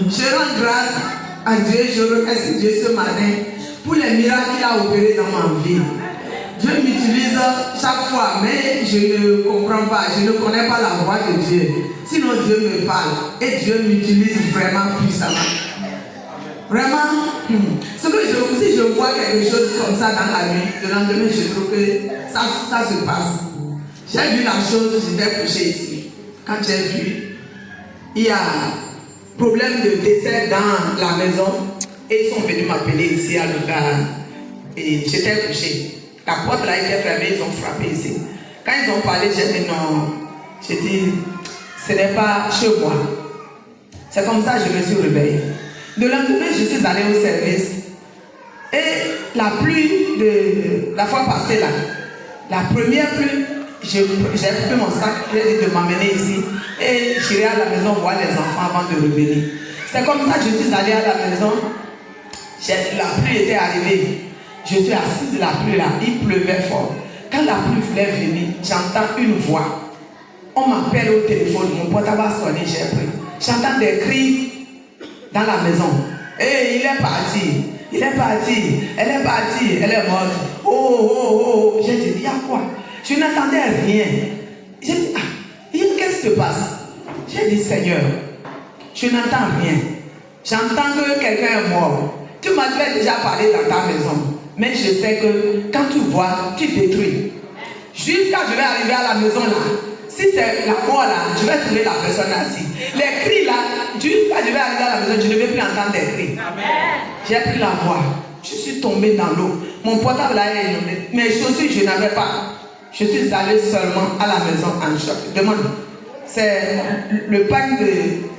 Je rends grâce à Dieu, je remercie Dieu ce matin pour les miracles qu'il a opérés dans ma vie. Dieu m'utilise chaque fois, mais je ne comprends pas, je ne connais pas la voix de Dieu. Sinon Dieu me parle et Dieu m'utilise vraiment puissamment. Vraiment, ce que si je vois quelque chose comme ça dans la nuit, le lendemain je trouve que ça se passe. J'ai vu la chose, j'étais couché ici. Quand j'ai vu, il y a problème de décès dans la maison et ils sont venus m'appeler ici à l'hôpital et j'étais couché. La porte là était fermée, ils ont frappé ici. Quand ils ont parlé, j'ai dit non. J'ai dit, ce n'est pas chez moi. C'est comme ça que je me suis réveillée. Le lendemain, je suis allée au service. Et la pluie de la fois passée là, la première pluie, j'ai pris mon sac, j'ai dit de m'amener ici. Et j'irai à la maison voir les enfants avant de revenir. C'est comme ça que je suis allée à la maison. La pluie était arrivée. Je suis assise de la pluie là, il pleuvait fort. Quand la pluie voulait venir, j'entends une voix. On m'appelle au téléphone, mon portable a sonné, j'ai pris. J'entends des cris dans la maison. Et il est parti, elle est partie, elle est morte. Oh. J'ai dit, il y a quoi? Je n'entendais rien. J'ai dit, qu'est-ce qui se passe? J'ai dit, Seigneur, je n'entends rien. J'entends que quelqu'un est mort. Tu m'as déjà parlé dans ta maison. Mais je sais que quand tu vois, tu détruis. Jusqu'à je vais arriver à la maison là. Si c'est la mort là, je vais trouver la personne assise. Les cris là, jusqu'à je vais arriver à la maison, je ne vais plus entendre des cris. J'ai pris la voix. Je suis tombée dans l'eau. Mon portable là est inondé. Mes chaussures, je n'avais pas. Je suis allée seulement à la maison en choc. Demande. C'est le pack de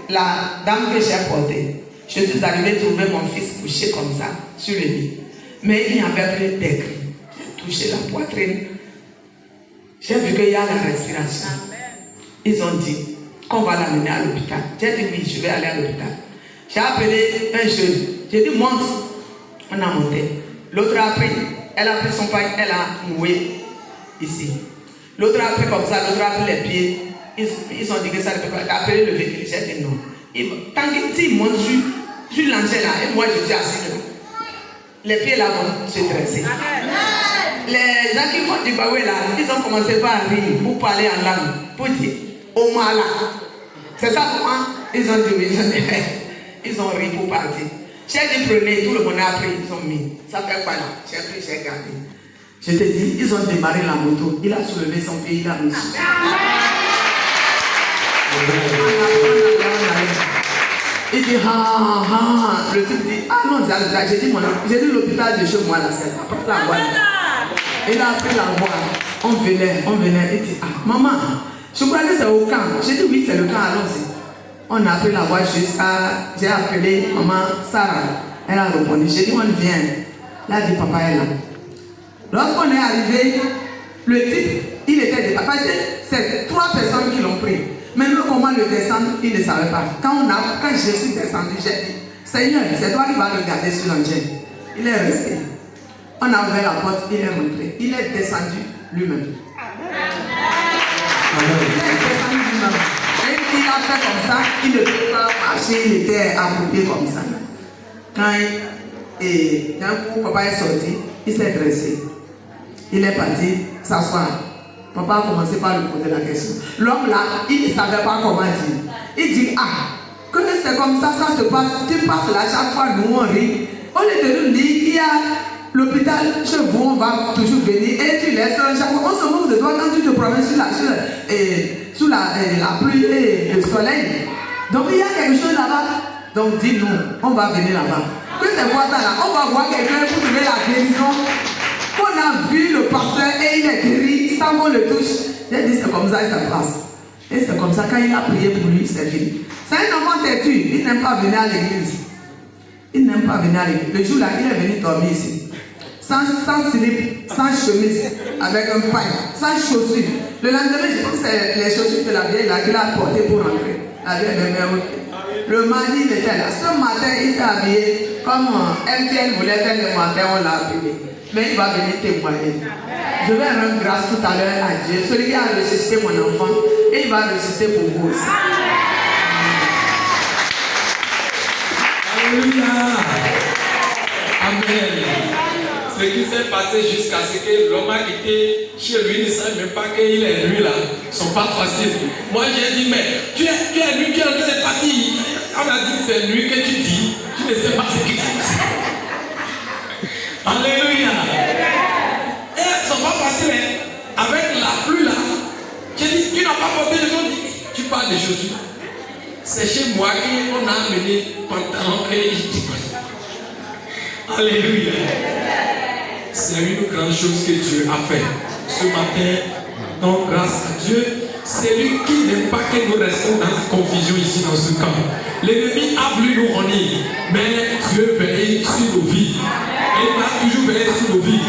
la dame que j'ai porté. Je suis arrivée trouver mon fils couché comme ça, sur le lit. Mais il n'y avait plus des cris. J'ai touché la poitrine. J'ai vu qu'il y a la respiration. Ils ont dit qu'on va l'amener à l'hôpital. J'ai dit oui, je vais aller à l'hôpital. J'ai appelé un jeune. J'ai dit monte. On a monté. L'autre a pris. Elle a pris son pain, elle a noué ici. L'autre a pris comme ça, l'autre a pris les pieds. Ils ont dit que ça ne peut pas. J'ai appelé le véhicule. J'ai dit non. Tant qu'ils montent sur l'engin là, et moi je suis assis là. Les pieds là vont se dresser. Les gens qui font du baoué là, ils ont commencé par rire pour parler en langue, pour dire au moins là. C'est ça pour moi. Ils ont dit oui, ils ont ri pour partir. J'ai dit prenez, tout le monde a pris, ils ont mis. Ça fait quoi là? J'ai pris, j'ai gardé. Je te dis, ils ont démarré la moto, il a soulevé son pied, il a mis. Il dit le type dit non, j'ai dit l'hôpital de chez moi là, c'est pas la voie. Il a pris la voie. On venait, il dit maman, je crois que c'est au camp. J'ai dit oui, c'est le camp, allons-y. On a pris la voie jusqu'à, j'ai appelé maman Sarah. Elle a répondu, j'ai dit on vient. Là, dit papa est là. Lorsqu'on est arrivé, le type, il était déjà, parce que c'est 3 personnes qui l'ont pris. Maintenant, comment le descendre, il ne savait pas. Quand je suis descendu, j'ai dit, Seigneur, c'est toi qui vas le garder sur l'engin. Il est resté. On a ouvert la porte, il est rentré. Il est descendu lui-même. Il est descendu lui-même. Et il a fait comme ça, il ne peut pas marcher, il était accroupi comme ça. Quand d'un coup, papa est sorti, il s'est dressé. Il est parti s'asseoir. Papa a commencé par lui poser la question. L'homme là, il ne savait pas comment dire. Il dit, que c'est comme ça se passe. Tu passes là, chaque fois nous on rit. Au lieu de nous dire, il y a l'hôpital chez vous, on va toujours venir. Et tu laisses chaque fois. On se moque de toi quand tu te promènes sous la pluie et le soleil. Donc il y a quelque chose là-bas. Donc dis-nous, on va venir là-bas. Que c'est quoi ça là? On va voir quelqu'un pour trouver la guérison. On a vu le pasteur et il est guéri sans qu'on le touche. J'ai dit c'est comme ça et ça passe. Et c'est comme ça, quand il a prié pour lui, c'est fini. C'est un enfant têtu, il n'aime pas venir à l'église. Il n'aime pas venir à l'église. Le jour là, il est venu dormir ici. Sans slip, sans chemise, avec un pain, sans chaussures. Le lendemain, je pense que c'est les chaussures de la vieille là qu'il a portées pour rentrer. La vieille de mère. Le mardi, il était là. Ce matin, il s'est habillé comme MTN voulait faire le matin, on l'a appelé. Mais il va venir témoigner. Je vais rendre grâce tout à l'heure à Dieu. Celui qui a ressuscité mon enfant, et il va ressusciter pour vous aussi. Alléluia. Amen. Ce qui s'est passé jusqu'à ce que l'homme a été chez lui, ne savait même pas qu'il est lui là. Ils ne sont pas faciles. Moi j'ai dit, mais tu es lui qui est parti. On a dit, c'est lui que tu dis. Tu ne sais pas ce qu'il dit. Alléluia. Et elles ne sont pas faciles. Hein. Avec la pluie là, j'ai dit, tu n'as pas porté de choses. Tu parles des chaussures. C'est chez moi qu'on a amené pantalon et alléluia. C'est une grande chose que Dieu a fait ce matin. Donc grâce à Dieu, c'est lui qui n'aime pas que nous restions dans la confusion ici dans ce camp. L'ennemi a voulu nous renier, mais Dieu veille sur nos vies. Et il va toujours veiller sur nos vies,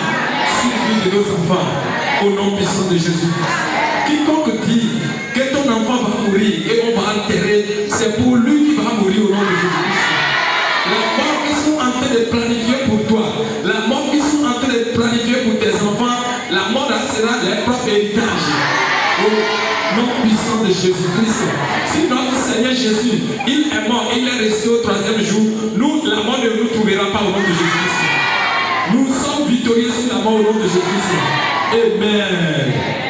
sur la vie de nos enfants, au nom puissant de Jésus. Quiconque dit que ton enfant va mourir et on va enterrer, c'est pour lui qui va mourir au nom de Jésus-Christ. La mort qu'ils sont en train de planifier pour toi, la mort qu'ils sont en train de planifier pour tes enfants, la mort sera leur propre héritage. Au nom puissant de Jésus-Christ. Si notre Seigneur Jésus, il est mort, il est resté au troisième jour, nous, la mort ne nous trouvera pas au nom de Jésus-Christ. Nous sommes victorieux sur la mort au nom de Jésus-Christ. Amen.